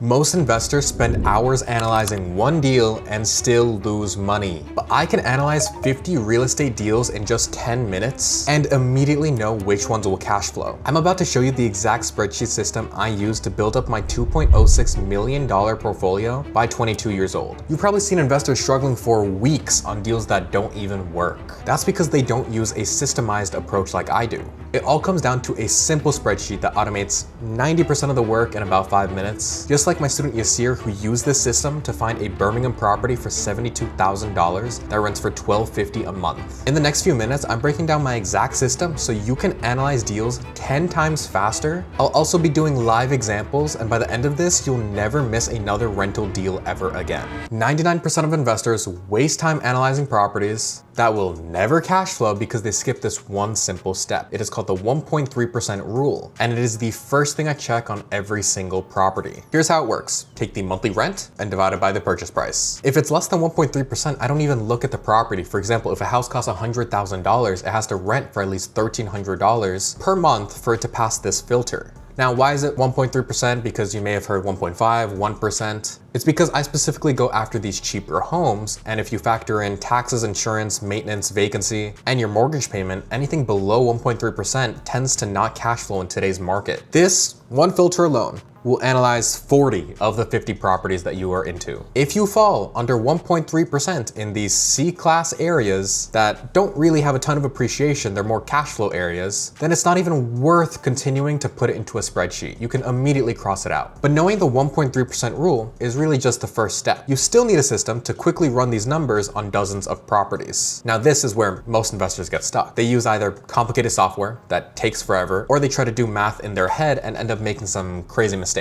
Most investors spend hours analyzing one deal and still lose money. But I can analyze 50 real estate deals in just 10 minutes and immediately know which ones will cash flow. I'm about to show you the exact spreadsheet system I used to build up my $2.06 million portfolio by 22 years old. You've probably seen investors struggling for weeks on deals that don't even work. That's because they don't use a systemized approach like I do. It all comes down to a simple spreadsheet that automates 90% of the work in about 5 minutes. Just like my student Yasir, who used this system to find a Birmingham property for $72,000 that rents for $12.50 a month. In the next few minutes, I'm breaking down my exact system so you can analyze deals 10 times faster. I'll also be doing live examples, and by the end of this, you'll never miss another rental deal ever again. 99% of investors waste time analyzing properties that will never cash flow because they skip this one simple step. It is called the 1.3% rule, and it is the first thing I check on every single property. Here's how it works. Take the monthly rent and divide it by the purchase price. If it's less than 1.3%, I don't even look at the property. For example, if a house costs $100,000, it has to rent for at least $1,300 per month for it to pass this filter. Now, why is it 1.3%? Because you may have heard 1.5, 1%. It's because I specifically go after these cheaper homes, and if you factor in taxes, insurance, maintenance, vacancy, and your mortgage payment, anything below 1.3% tends to not cash flow in today's market. This one filter alone will analyze 40 of the 50 properties that you are into. If you fall under 1.3% in these C-class areas that don't really have a ton of appreciation, they're more cash flow areas, then it's not even worth continuing to put it into a spreadsheet. You can immediately cross it out. But knowing the 1.3% rule is really just the first step. You still need a system to quickly run these numbers on dozens of properties. Now, this is where most investors get stuck. They use either complicated software that takes forever, or they try to do math in their head and end up making some crazy mistakes.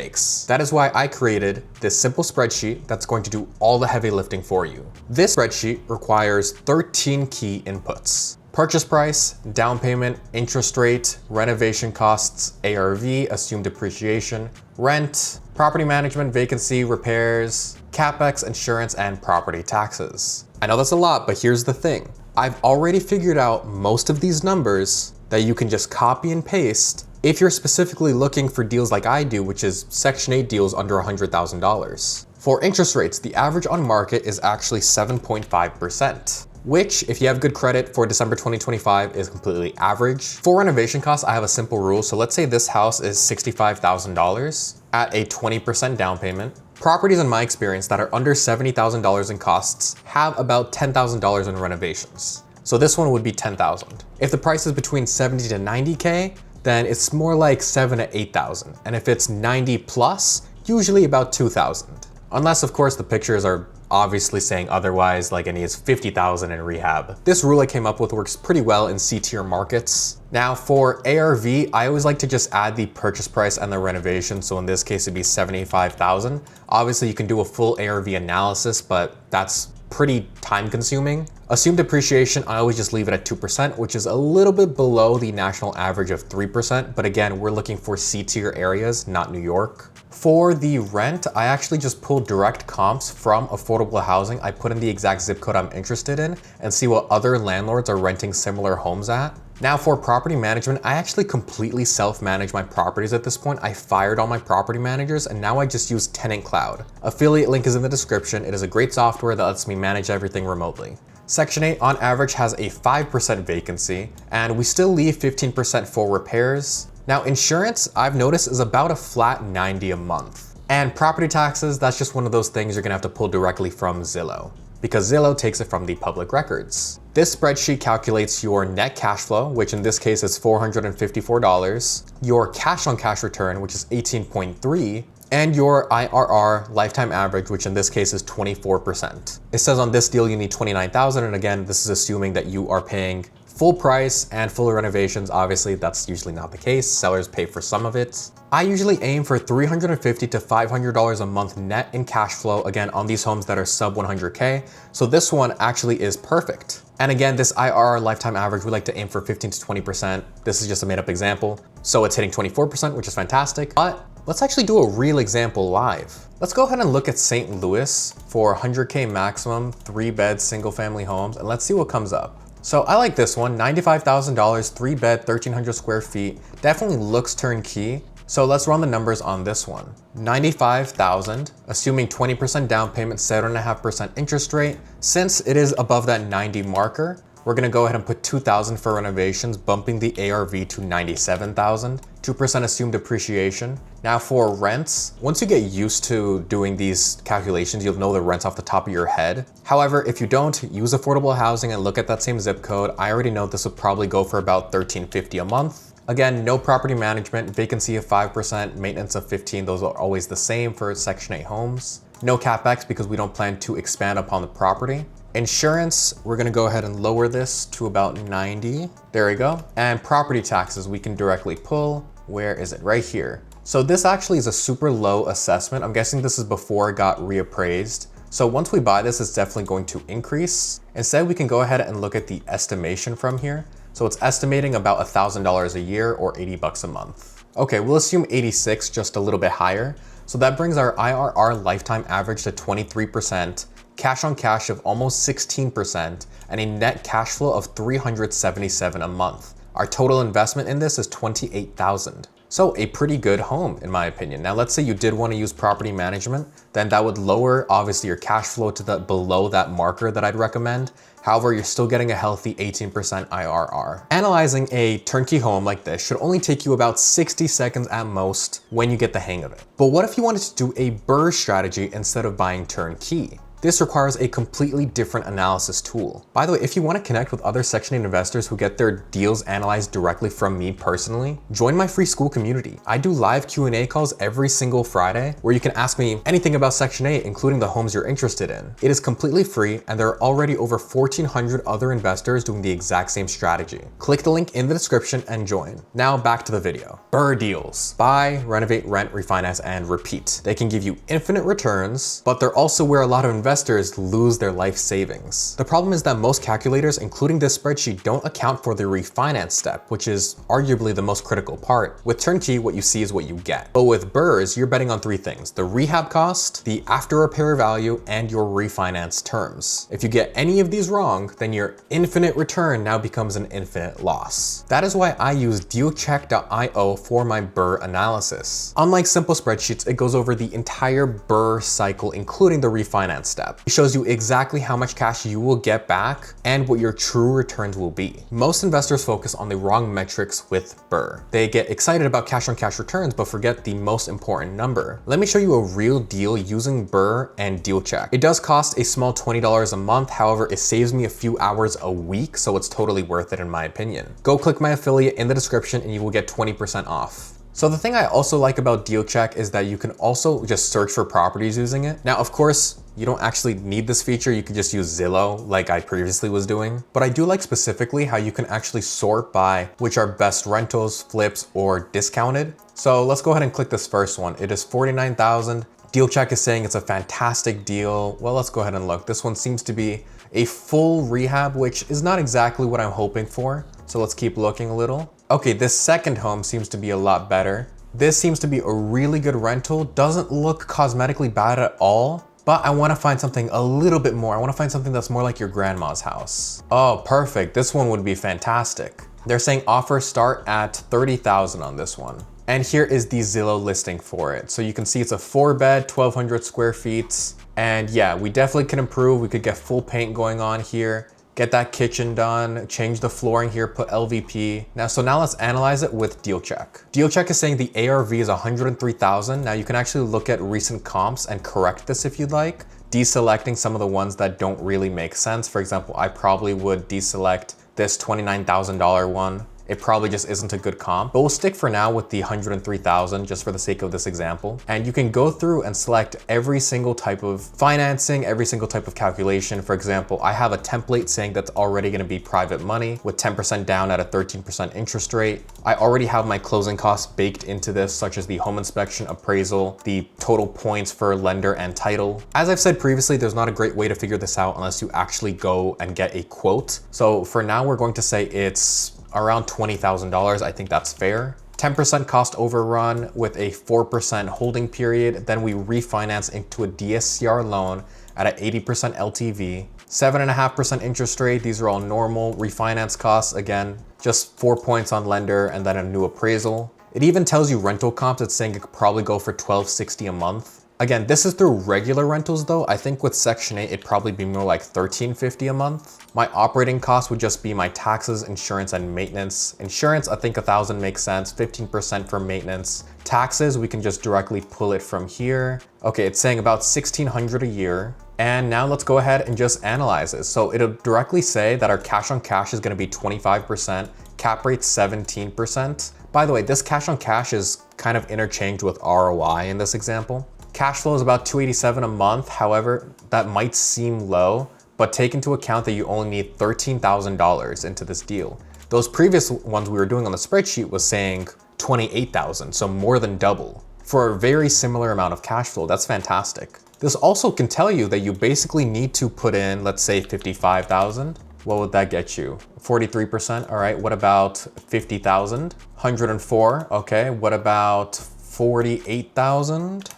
That is why I created this simple spreadsheet that's going to do all the heavy lifting for you. This spreadsheet requires 13 key inputs: purchase price, down payment, interest rate, renovation costs, ARV, assumed depreciation, rent, property management, vacancy, repairs, CapEx, insurance, and property taxes. I know that's a lot, but here's the thing. I've already figured out most of these numbers that you can just copy and paste if you're specifically looking for deals like I do, which is Section 8 deals under $100,000. For interest rates, the average on market is actually 7.5%. which, if you have good credit for December 2025, is completely average. For renovation costs, I have a simple rule. So let's say this house is $65,000 at a 20% down payment. Properties, in my experience, that are under $70,000 in costs have about $10,000 in renovations. So this one would be $10,000. If the price is between 70 to 90K, then it's more like 7 to 8,000. And if it's 90 plus, usually about 2,000. Unless, of course, the pictures are obviously saying otherwise, like it needs 50,000 in rehab. This rule I came up with works pretty well in C-tier markets. Now for ARV, I always like to just add the purchase price and the renovation. So in this case, it'd be 75,000. Obviously you can do a full ARV analysis, but that's pretty time consuming. Assumed depreciation, I always just leave it at 2%, which is a little bit below the national average of 3%. But again, we're looking for C-tier areas, not New York. For the rent, I actually just pulled direct comps from affordable housing. I put in the exact zip code I'm interested in and see what other landlords are renting similar homes at. Now for property management, I actually completely self-manage my properties at this point. I fired all my property managers and now I just use Tenant Cloud. Affiliate link is in the description. It is a great software that lets me manage everything remotely. Section 8 on average has a 5% vacancy and we still leave 15% for repairs. Now insurance, I've noticed, is about a flat 90 a month. And property taxes, that's just one of those things you're gonna have to pull directly from Zillow, because Zillow takes it from the public records. This spreadsheet calculates your net cash flow, which in this case is $454, your cash on cash return, which is 18.3, and your IRR lifetime average, which in this case is 24%. It says on this deal you need 29,000, and again, this is assuming that you are paying full price and full renovations. Obviously, that's usually not the case. Sellers pay for some of it. I usually aim for $350 to $500 a month net in cash flow, again, on these homes that are sub 100K. So this one actually is perfect. And again, this IRR lifetime average, we like to aim for 15 to 20%. This is just a made up example. So it's hitting 24%, which is fantastic. But let's actually do a real example live. Let's go ahead and look at St. Louis for 100K maximum, 3-bed single family homes, and let's see what comes up. So I like this one, $95,000, 3-bed, 1,300 square feet. Definitely looks turnkey. So let's run the numbers on this one. 95,000, assuming 20% down payment, 7.5% interest rate. Since it is above that 90 marker, we're gonna go ahead and put 2,000 for renovations, bumping the ARV to 97,000, 2% assumed depreciation. Now for rents, once you get used to doing these calculations, you'll know the rents off the top of your head. However, if you don't, use affordable housing and look at that same zip code. I already know this would probably go for about $13.50 a month. Again, no property management, vacancy of 5%, maintenance of 15%. Those are always the same for Section 8 homes. No CapEx because we don't plan to expand upon the property. Insurance, we're gonna go ahead and lower this to about 90. There we go. And property taxes, we can directly pull. Where is it? Right here. So this actually is a super low assessment. I'm guessing this is before it got reappraised. So once we buy this, it's definitely going to increase. Instead, we can go ahead and look at the estimation from here. So it's estimating about $1,000 a year or 80 bucks a month. Okay, we'll assume 86, just a little bit higher. So that brings our IRR lifetime average to 23%, cash on cash of almost 16%, and a net cash flow of $377 a month. Our total investment in this is $28,000. So a pretty good home in my opinion. Now let's say you did want to use property management, then that would lower obviously your cash flow to the below that marker that I'd recommend. However, you're still getting a healthy 18% IRR. Analyzing a turnkey home like this should only take you about 60 seconds at most when you get the hang of it. But what if you wanted to do a BRRRR strategy instead of buying turnkey? This requires a completely different analysis tool. By the way, if you want to connect with other Section 8 investors who get their deals analyzed directly from me personally, join my free school community. I do live Q&A calls every single Friday where you can ask me anything about Section 8, including the homes you're interested in. It is completely free and there are already over 1,400 other investors doing the exact same strategy. Click the link in the description and join. Now back to the video. BRRRR deals. Buy, renovate, rent, refinance, and repeat. They can give you infinite returns, but they're also where a lot of investors lose their life savings. The problem is that most calculators, including this spreadsheet, don't account for the refinance step, which is arguably the most critical part. With turnkey, what you see is what you get. But with BRRRRs, you're betting on three things: the rehab cost, the after repair value, and your refinance terms. If you get any of these wrong, then your infinite return now becomes an infinite loss. That is why I use dealcheck.io for my BRRRR analysis. Unlike simple spreadsheets, it goes over the entire BRRRR cycle, including the refinance step. It shows you exactly how much cash you will get back and what your true returns will be. Most investors focus on the wrong metrics with BRRRR. They get excited about cash on cash returns, but forget the most important number. Let me show you a real deal using BRRRR and DealCheck. It does cost a small $20 a month. However, it saves me a few hours a week, so it's totally worth it in my opinion. Go click my affiliate in the description and you will get 20% off. So the thing I also like about DealCheck is that you can also just search for properties using it. Now, of course, you don't actually need this feature. You can just use Zillow like I previously was doing. But I do like specifically how you can actually sort by which are best rentals, flips, or discounted. So let's go ahead and click this first one. It is $49,000. DealCheck is saying it's a fantastic deal. Well, let's go ahead and look. This one seems to be a full rehab, which is not exactly what I'm hoping for. So let's keep looking a little. Okay, this second home seems to be a lot better. This seems to be a really good rental. Doesn't look cosmetically bad at all, but I want to find something a little bit more. I want to find something that's more like your grandma's house. Oh, perfect. This one would be fantastic. They're saying offers start at 30,000 on this one. And here is the Zillow listing for it. So you can see it's a 4-bed, 1,200 square feet. And yeah, we definitely can improve. We could get full paint going on here. Get that kitchen done, change the flooring here, put LVP. Now let's analyze it with DealCheck. DealCheck is saying the ARV is 103,000. Now you can actually look at recent comps and correct this if you'd like, deselecting some of the ones that don't really make sense. For example, I probably would deselect this $29,000 one. It probably just isn't a good comp, but we'll stick for now with the 103,000 just for the sake of this example. And you can go through and select every single type of financing, every single type of calculation. For example, I have a template saying that's already gonna be private money with 10% down at a 13% interest rate. I already have my closing costs baked into this, such as the home inspection, appraisal, the total points for lender and title. As I've said previously, there's not a great way to figure this out unless you actually go and get a quote. So for now, we're going to say it's around $20,000. I think that's fair. 10% cost overrun with a 4% holding period. Then we refinance into a DSCR loan at an 80% LTV, 7.5% interest rate. These are all normal refinance costs. Again, just 4 points on lender and then a new appraisal. It even tells you rental comps. It's saying it could probably go for $12.60 a month. Again, this is through regular rentals though. I think with Section 8, it'd probably be more like $13.50 a month. My operating costs would just be my taxes, insurance, and maintenance. Insurance, I think $1,000 makes sense, 15% for maintenance. Taxes, we can just directly pull it from here. Okay, it's saying about $1,600 a year. And now let's go ahead and just analyze it. So it'll directly say that our cash on cash is gonna be 25%, cap rate 17%. By the way, this cash on cash is kind of interchanged with ROI in this example. Cash flow is about $287 a month. However, that might seem low, but take into account that you only need $13,000 into this deal. Those previous ones we were doing on the spreadsheet was saying $28,000, so more than double. For a very similar amount of cash flow, that's fantastic. This also can tell you that you basically need to put in, let's say 55,000. What would that get you? 43%, all right. What about 50,000? 104, okay. What about 48,000?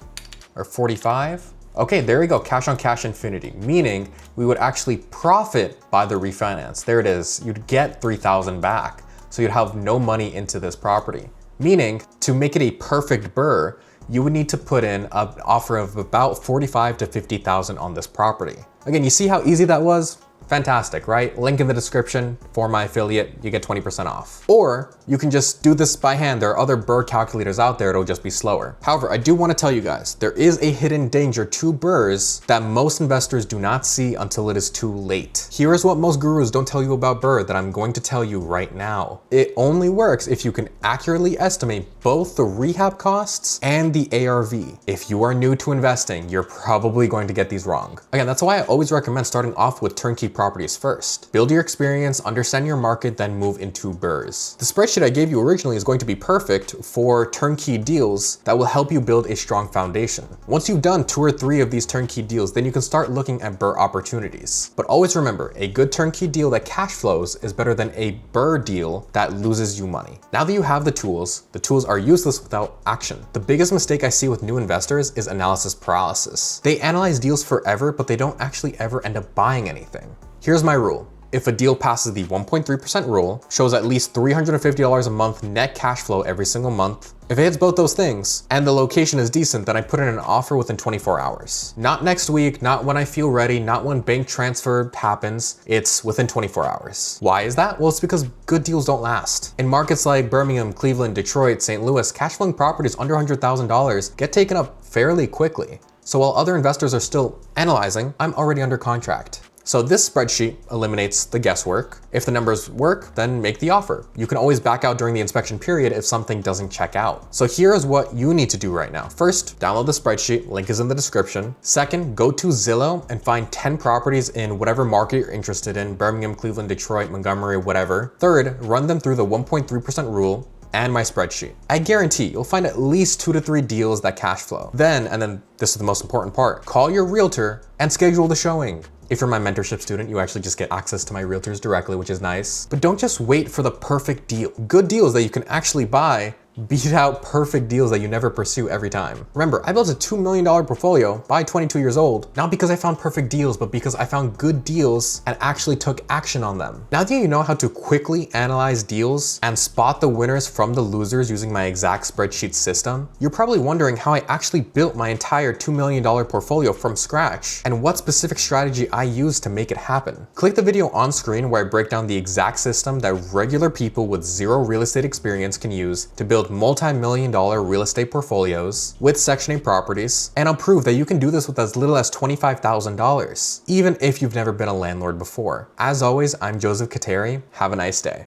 Or 45? Okay, there we go, cash on cash infinity, meaning we would actually profit by the refinance. There it is, you'd get 3,000 back. So you'd have no money into this property. Meaning, to make it a perfect BRRRR, you would need to put in an offer of about 45 to 50,000 on this property. Again, you see how easy that was? Fantastic, right? Link in the description for my affiliate, you get 20% off. Or you can just do this by hand. There are other BRRRR calculators out there, it'll just be slower. However, I do want to tell you guys, there is a hidden danger to BRRRRs that most investors do not see until it is too late. Here is what most gurus don't tell you about BRRRR that I'm going to tell you right now. It only works if you can accurately estimate both the rehab costs and the ARV. If you are new to investing, you're probably going to get these wrong. Again, that's why I always recommend starting off with turnkey properties first. Build your experience, understand your market, then move into BRRRRs. The spreadsheet I gave you originally is going to be perfect for turnkey deals that will help you build a strong foundation. Once you've done 2 or 3 of these turnkey deals, then you can start looking at BRRRR opportunities. But always remember, a good turnkey deal that cash flows is better than a BRRRR deal that loses you money. Now that you have the tools are useless without action. The biggest mistake I see with new investors is analysis paralysis. They analyze deals forever, but they don't actually ever end up buying anything. Here's my rule. If a deal passes the 1.3% rule, shows at least $350 a month net cash flow every single month, if it hits both those things, and the location is decent, then I put in an offer within 24 hours. Not next week, not when I feel ready, not when bank transfer happens, it's within 24 hours. Why is that? Well, it's because good deals don't last. In markets like Birmingham, Cleveland, Detroit, St. Louis, cash flowing properties under $100,000 get taken up fairly quickly. So while other investors are still analyzing, I'm already under contract. So this spreadsheet eliminates the guesswork. If the numbers work, then make the offer. You can always back out during the inspection period if something doesn't check out. So here is what you need to do right now. First, download the spreadsheet, link is in the description. Second, go to Zillow and find 10 properties in whatever market you're interested in, Birmingham, Cleveland, Detroit, Montgomery, whatever. Third, run them through the 1.3% rule and my spreadsheet. I guarantee you'll find at least 2 to 3 deals that cash flow. Then this is the most important part, call your realtor and schedule the showing. If you're my mentorship student, you actually just get access to my realtors directly, which is nice. But don't just wait for the perfect deal. Good deals that you can actually buy beat out perfect deals that you never pursue every time. Remember, I built a $2 million portfolio by 22 years old, not because I found perfect deals, but because I found good deals and actually took action on them. Now that you know how to quickly analyze deals and spot the winners from the losers using my exact spreadsheet system, you're probably wondering how I actually built my entire $2 million portfolio from scratch and what specific strategy I used to make it happen. Click the video on screen where I break down the exact system that regular people with zero real estate experience can use to build multi-million-dollar real estate portfolios with Section 8 properties, and I'll prove that you can do this with as little as $25,000, even if you've never been a landlord before. As always, I'm Joseph Khateri. Have a nice day.